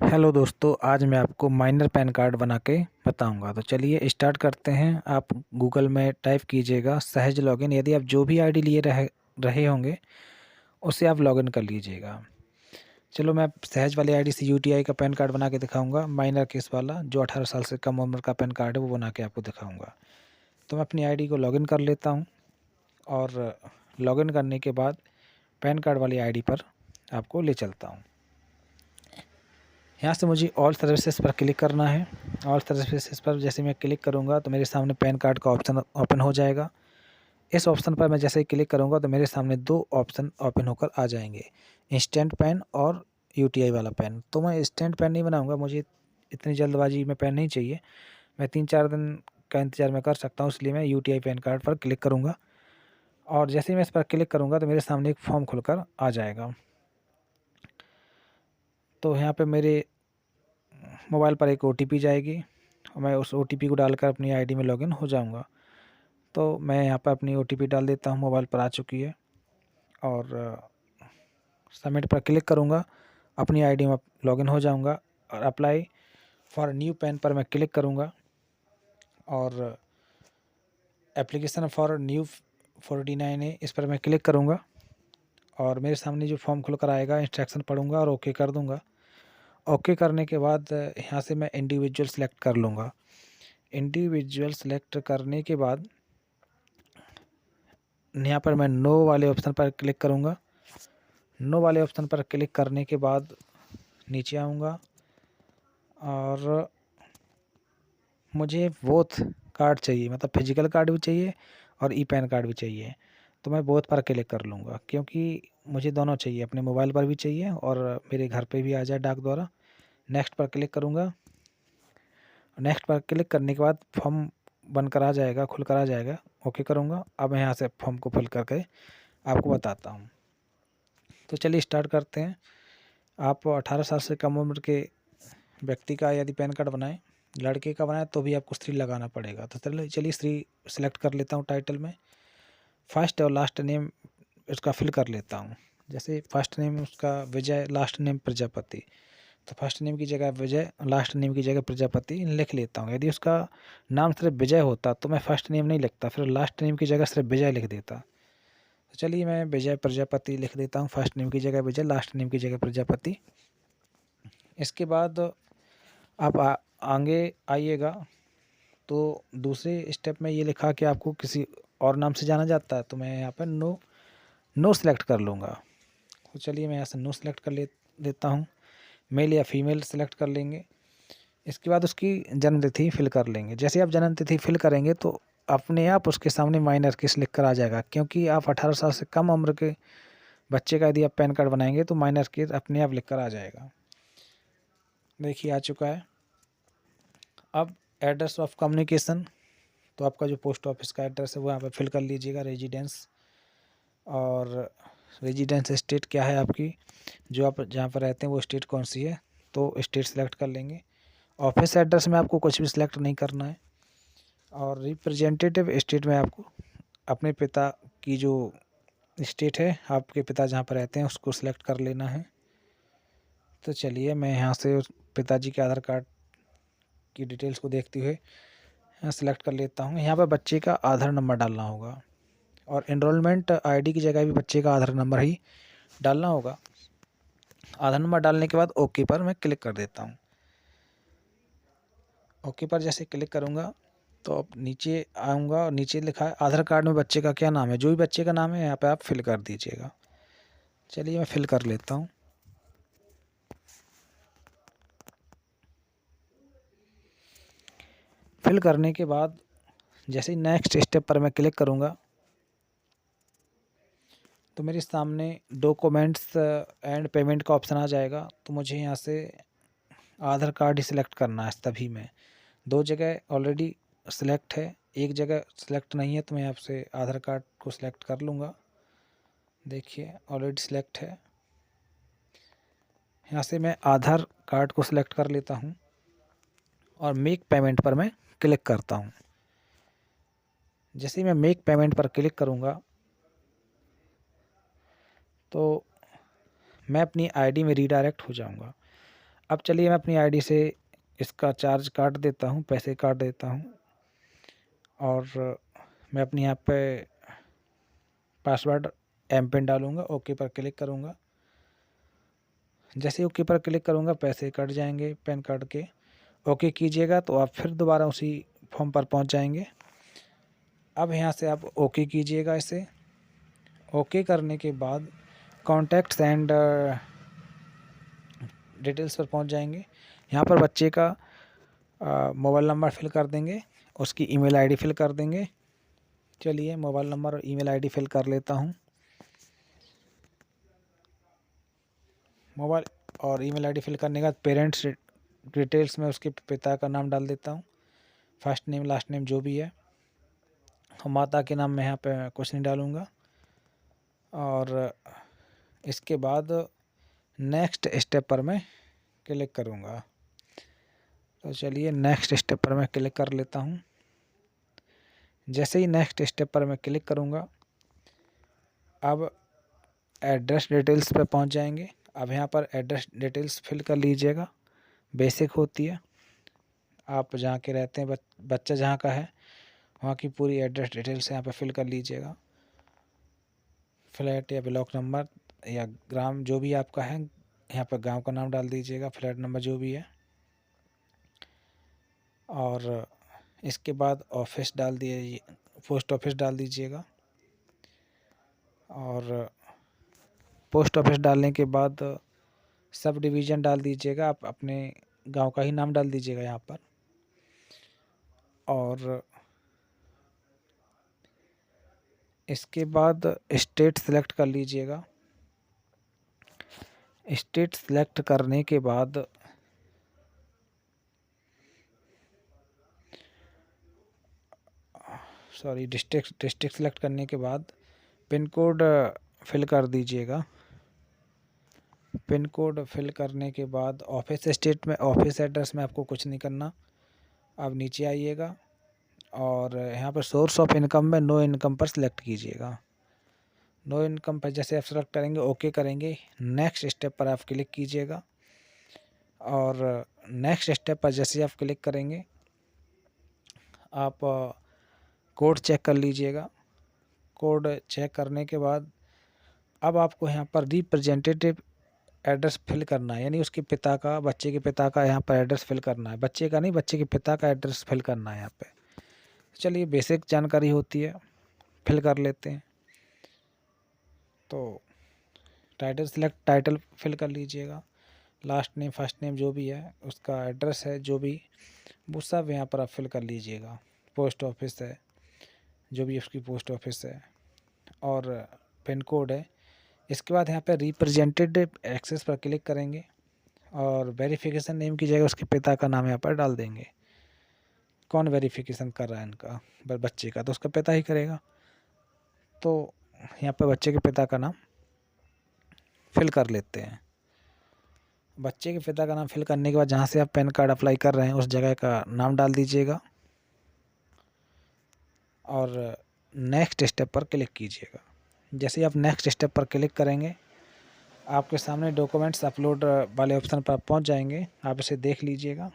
Hello दोस्तों, आज मैं आपको माइनर पैन कार्ड बना के बताऊंगा। तो चलिए स्टार्ट करते हैं। आप गूगल में टाइप कीजिएगा सहज लॉगिन। यदि आप जो भी आईडी लिए रहे होंगे उससे आप लॉगिन कर लीजिएगा। चलो, मैं सहज वाली आईडी से यूटीआई का पैन कार्ड बना के दिखाऊंगा, माइनर केस वाला जो 18 साल से कम उम्र का पैन कार्ड है वो बना के आपको दिखाऊंगा। तो मैं अपनी आईडी को लॉगिन कर लेता हूँ और लॉगिन करने के बाद पैन कार्ड वाली आईडी पर आपको ले चलता हूँ। यहाँ से मुझे ऑल सर्विसेज पर क्लिक करना है। ऑल सर्विसेज पर जैसे मैं क्लिक करूँगा तो मेरे सामने पैन कार्ड का ऑप्शन ओपन हो जाएगा। इस ऑप्शन पर मैं जैसे ही क्लिक करूँगा तो मेरे सामने दो ऑप्शन ओपन होकर आ जाएंगे, इंस्टेंट पैन और यूटीआई वाला पैन। तो मैं इंस्टेंट पैन नहीं बनाऊँगा, मुझे इतनी जल्दबाजी में पैन नहीं चाहिए। मैं 3-4 दिन का इंतज़ार मैं कर सकता हूँ, इसलिए मैं यूटीआई पैन कार्ड पर क्लिक करूँगा। और जैसे ही मैं इस पर क्लिक करूँगा तो मेरे सामने एक फॉर्म खुलकर आ जाएगा। तो यहाँ पे मेरे मोबाइल पर एक ओटीपी जाएगी और मैं उस ओटीपी को डालकर अपनी आईडी में लॉगिन हो जाऊंगा। तो मैं यहाँ पर अपनी ओटीपी डाल देता हूँ, मोबाइल पर आ चुकी है। और सबमिट पर क्लिक करूँगा, अपनी आईडी में लॉगिन हो जाऊँगा। और अप्लाई फॉर न्यू पैन पर मैं क्लिक करूँगा और एप्लीकेशन फॉर न्यू 49A इस पर मैं क्लिक करूँगा। और मेरे सामने जो फॉर्म खुलकर आएगा, इंस्ट्रक्शन पढ़ूँगा और ओके कर दूँगा। ओके करने के बाद यहाँ से मैं इंडिविजुअल सेलेक्ट कर लूँगा। इंडिविजुअल सेलेक्ट करने के बाद यहाँ पर मैं नो वाले ऑप्शन पर क्लिक करूँगा। नो वाले ऑप्शन पर क्लिक करने के बाद नीचे आऊँगा और मुझे बोथ कार्ड चाहिए, मतलब फिजिकल कार्ड भी चाहिए और ई पैन कार्ड भी चाहिए। तो मैं बोथ पर क्लिक कर लूँगा क्योंकि मुझे दोनों चाहिए, अपने मोबाइल पर भी चाहिए और मेरे घर पे भी आ जाए डाक द्वारा। नेक्स्ट पर क्लिक करूँगा। नेक्स्ट पर क्लिक करने के बाद फॉर्म बनकर आ जाएगा, खुलकर आ जाएगा। ओके करूँगा। अब मैं यहाँ से फॉर्म को फिल करके आपको बताता हूँ। तो चलिए स्टार्ट करते हैं। आप 18 साल से कम उम्र के व्यक्ति का यदि पैन कार्ड बनाएं, लड़के का बनाएं तो भी आपको स्त्री लगाना पड़ेगा। तो चलिए स्त्री सेलेक्ट कर लेता हूँ। टाइटल में फर्स्ट और लास्ट नेम उसका फिल कर लेता हूँ। जैसे फर्स्ट नेम उसका विजय, लास्ट नेम प्रजापति। तो फर्स्ट नेम की जगह विजय, लास्ट नेम की जगह प्रजापति लिख लेता हूँ। यदि उसका नाम सिर्फ विजय होता तो मैं फर्स्ट नेम नहीं लिखता, फिर लास्ट नेम की जगह सिर्फ विजय लिख देता। तो चलिए मैं विजय प्रजापति लिख देता हूँ। फर्स्ट नेम की जगह विजय, लास्ट नेम की जगह प्रजापति। इसके बाद आप आगे आइएगा तो दूसरे स्टेप में ये लिखा कि आपको किसी और नाम से जाना जाता है, तो मैं यहाँ पर नो सेलेक्ट कर लूँगा। तो चलिए मैं यहाँ से नो सेलेक्ट कर लेता हूँ। मेल या फीमेल सेलेक्ट कर लेंगे। इसके बाद उसकी जन्म तिथि फिल कर लेंगे। जैसे आप जन्म तिथि फिल करेंगे तो अपने आप उसके सामने माइनर केस लिख कर आ जाएगा, क्योंकि आप 18 साल से कम उम्र के बच्चे का यदि आप पैन कार्ड बनाएंगे तो माइनर केस अपने आप लिख कर आ जाएगा। देखिए आ चुका है। अब एड्रेस ऑफ कम्युनिकेशन, तो आपका जो पोस्ट ऑफिस का एड्रेस है वो यहाँ पर फिल कर लीजिएगा। रेजिडेंस और रेजिडेंस स्टेट क्या है आपकी, जो आप जहाँ पर रहते हैं वो स्टेट कौन सी है, तो स्टेट सेलेक्ट कर लेंगे। ऑफिस एड्रेस में आपको कुछ भी सिलेक्ट नहीं करना है। और रिप्रेजेंटेटिव स्टेट में आपको अपने पिता की जो स्टेट है, आपके पिता जहाँ पर रहते हैं उसको सिलेक्ट कर लेना है। तो चलिए मैं यहाँ से उस पिताजी के आधार कार्ड की डिटेल्स को देखते हुए यहाँ सेलेक्ट कर लेता हूँ। यहाँ पर बच्चे का आधार नंबर डालना होगा और एनरोलमेंट आईडी की जगह भी बच्चे का आधार नंबर ही डालना होगा। आधार नंबर डालने के बाद ओके पर मैं क्लिक कर देता हूँ। ओके पर जैसे क्लिक करूँगा तो अब नीचे आऊँगा और नीचे लिखा है आधार कार्ड में बच्चे का क्या नाम है। जो भी बच्चे का नाम है यहाँ पे आप फिल कर दीजिएगा। चलिए मैं फिल कर लेता हूँ। फिल करने के बाद जैसे ही नेक्स्ट स्टेप पर मैं क्लिक करूँगा तो मेरे सामने डॉक्यूमेंट्स एंड पेमेंट का ऑप्शन आ जाएगा। तो मुझे यहाँ से आधार कार्ड ही सिलेक्ट करना है। तभी मैं दो जगह ऑलरेडी सिलेक्ट है, एक जगह सिलेक्ट नहीं है, तो मैं आपसे आधार कार्ड को सिलेक्ट कर लूँगा। देखिए ऑलरेडी सिलेक्ट है। यहाँ से मैं आधार कार्ड को सिलेक्ट कर लेता हूँ और मेक पेमेंट पर मैं क्लिक करता हूँ। जैसे ही मैं मेक पेमेंट पर क्लिक करूँगा तो मैं अपनी आईडी में रीडायरेक्ट हो जाऊँगा। अब चलिए मैं अपनी आईडी से इसका चार्ज काट देता हूँ, पैसे काट देता हूँ और मैं अपनी यहाँ पे पासवर्ड एम पिन डालूँगा, ओके पर क्लिक करूँगा। जैसे ओके पर क्लिक करूँगा पैसे कट जाएंगे पैन कार्ड के। ओके कीजिएगा तो आप फिर दोबारा उसी फॉर्म पर पहुँच जाएंगे। अब यहाँ से आप ओके कीजिएगा इसे। ओके करने के बाद कॉन्टैक्ट्स एंड डिटेल्स पर पहुँच जाएंगे। यहाँ पर बच्चे का मोबाइल नंबर फिल कर देंगे, उसकी ईमेल आईडी फिल कर देंगे। चलिए मोबाइल नंबर और ईमेल आईडी फिल कर लेता हूँ। मोबाइल और ईमेल आईडी फिल करने के बाद पेरेंट्स डिटेल्स में उसके पिता का नाम डाल देता हूँ, फर्स्ट नेम लास्ट नेम जो भी है। माता के नाम मैं यहाँ पे कुछ नहीं डालूँगा। और इसके बाद नेक्स्ट स्टेप पर मैं क्लिक करूँगा। तो चलिए नेक्स्ट स्टेप पर मैं क्लिक कर लेता हूँ। जैसे ही नेक्स्ट स्टेप पर मैं क्लिक करूँगा अब एड्रेस डिटेल्स पे पहुँच जाएंगे। अब यहाँ पर एड्रेस डिटेल्स फिल कर लीजिएगा, बेसिक होती है। आप जहाँ के रहते हैं, बच्चा जहाँ का है वहाँ की पूरी एड्रेस डिटेल्स यहाँ पर फिल कर लीजिएगा। फ्लैट या ब्लॉक नंबर या ग्राम जो भी आपका है, यहाँ पर गांव का नाम डाल दीजिएगा, फ्लैट नंबर जो भी है। और इसके बाद ऑफिस डाल दिए, पोस्ट ऑफिस डाल दीजिएगा। और पोस्ट ऑफिस डालने के बाद सब डिवीज़न डाल दीजिएगा, आप अपने गांव का ही नाम डाल दीजिएगा यहाँ पर। और इसके बाद स्टेट सेलेक्ट कर लीजिएगा। स्टेट सेलेक्ट करने के बाद डिस्ट्रिक्ट सेलेक्ट करने के बाद पिन कोड फिल कर दीजिएगा। पिन कोड फिल करने के बाद ऑफिस स्टेट में ऑफिस एड्रेस में आपको कुछ नहीं करना। अब नीचे आइएगा और यहाँ पर सोर्स ऑफ इनकम में नो इनकम पर सिलेक्ट कीजिएगा। नो इनकम पर जैसे आप सेलेक्ट करेंगे ओके करेंगे, नेक्स्ट स्टेप पर आप क्लिक कीजिएगा। और नेक्स्ट स्टेप पर जैसे आप क्लिक करेंगे आप कोड चेक कर लीजिएगा। कोड चेक करने के बाद अब आपको यहाँ पर रिप्रेजेंटेटिव एड्रेस फिल करना है, यानी उसके पिता का, बच्चे के पिता का यहाँ पर एड्रेस फिल करना है। बच्चे का नहीं, बच्चे के पिता का एड्रेस फिल करना है यहाँ पे। चलिए बेसिक जानकारी होती है, फिल कर लेते हैं। तो टाइटल फिल कर लीजिएगा, लास्ट नेम फर्स्ट नेम जो भी है, उसका एड्रेस है जो भी, वो सब यहाँ पर आप फिल कर लीजिएगा। पोस्ट ऑफिस है जो भी उसकी पोस्ट ऑफिस है, और पिन कोड है। इसके बाद यहाँ पे रिप्रेजेंटेटिव एक्सेस पर क्लिक करेंगे और वेरिफिकेशन नेम की जगह उसके पिता का नाम यहाँ पर डाल देंगे। कौन वेरिफिकेशन कर रहा है इनका, बच्चे का, तो उसका पिता ही करेगा। तो यहाँ पे बच्चे के पिता का नाम फिल कर लेते हैं। बच्चे के पिता का नाम फिल करने के बाद जहाँ से आप पैन कार्ड अप्लाई कर रहे हैं उस जगह का नाम डाल दीजिएगा और नेक्स्ट स्टेप पर क्लिक कीजिएगा। जैसे ही आप नेक्स्ट स्टेप पर क्लिक करेंगे आपके सामने डॉक्यूमेंट्स अपलोड वाले ऑप्शन पर पहुंच जाएंगे। आप इसे देख लीजिएगा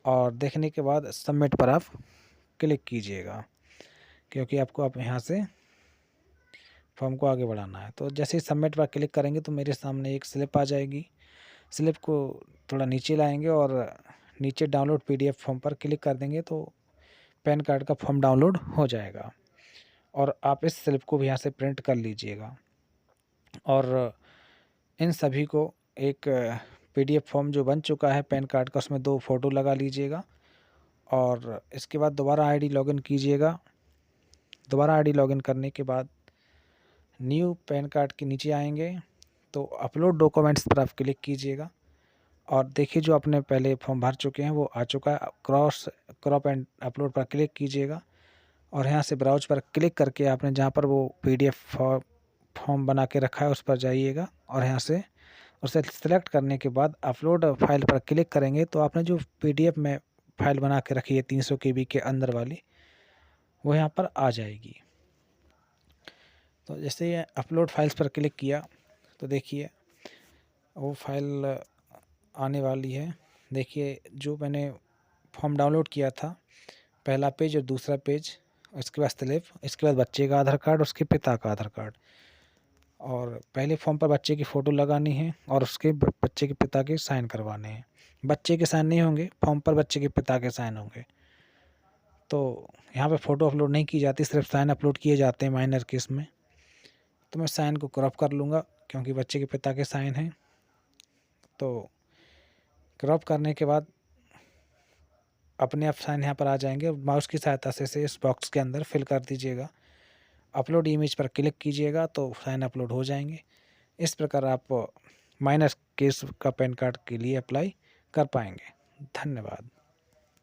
और देखने के बाद सबमिट पर आप क्लिक कीजिएगा, क्योंकि आपको आप यहाँ से फॉर्म को आगे बढ़ाना है। तो जैसे ही सबमिट पर क्लिक करेंगे तो मेरे सामने एक स्लिप आ जाएगी। स्लिप को थोड़ा नीचे लाएंगे और नीचे डाउनलोड पीडीएफ फॉर्म पर क्लिक कर देंगे तो पैन कार्ड का फॉर्म डाउनलोड हो जाएगा। और आप इस स्लिप को भी यहाँ से प्रिंट कर लीजिएगा और इन सभी को एक पीडीएफ फॉर्म जो बन चुका है पैन कार्ड का, उसमें 2 फ़ोटो लगा लीजिएगा। और इसके बाद दोबारा आईडी लॉगिन कीजिएगा। दोबारा आईडी लॉगिन करने के बाद न्यू पैन कार्ड के नीचे आएंगे तो अपलोड डॉक्यूमेंट्स पर आप क्लिक कीजिएगा और देखिए जो आपने पहले फॉर्म भर चुके हैं वो आ चुका है। क्रॉप एंड अपलोड पर क्लिक कीजिएगा और यहाँ से ब्राउज पर क्लिक करके आपने जहाँ पर वो पीडीएफ फॉर्म बना के रखा है उस पर जाइएगा और यहाँ से उसे सेलेक्ट करने के बाद अपलोड फाइल पर क्लिक करेंगे तो आपने जो पीडीएफ में फाइल बना के रखी है 300 KB के अंदर वाली, वो यहाँ पर आ जाएगी। तो जैसे ये अपलोड फाइल्स पर क्लिक किया तो देखिए वो फाइल आने वाली है। देखिए जो मैंने फॉर्म डाउनलोड किया था, पहला पेज और दूसरा पेज, इसके बाद स्लिप, इसके बाद बच्चे का आधार कार्ड, उसके पिता का आधार कार्ड। और पहले फॉर्म पर बच्चे की फ़ोटो लगानी है और उसके बच्चे के पिता के साइन करवाने हैं। बच्चे के साइन नहीं होंगे, फॉर्म पर बच्चे के पिता के साइन होंगे। तो यहाँ पे फ़ोटो अपलोड नहीं की जाती, सिर्फ साइन अपलोड किए जाते हैं माइनर केस में। तो मैं साइन को क्रॉप कर लूँगा क्योंकि बच्चे के पिता के साइन हैं। तो क्रॉप करने के बाद अपने आप साइन यहाँ पर आ जाएंगे। माउस की सहायता से इस बॉक्स के अंदर फिल कर दीजिएगा। अपलोड इमेज पर क्लिक कीजिएगा तो साइन अपलोड हो जाएंगे। इस प्रकार आप माइनर केस का पैन कार्ड के लिए अप्लाई कर पाएंगे। धन्यवाद।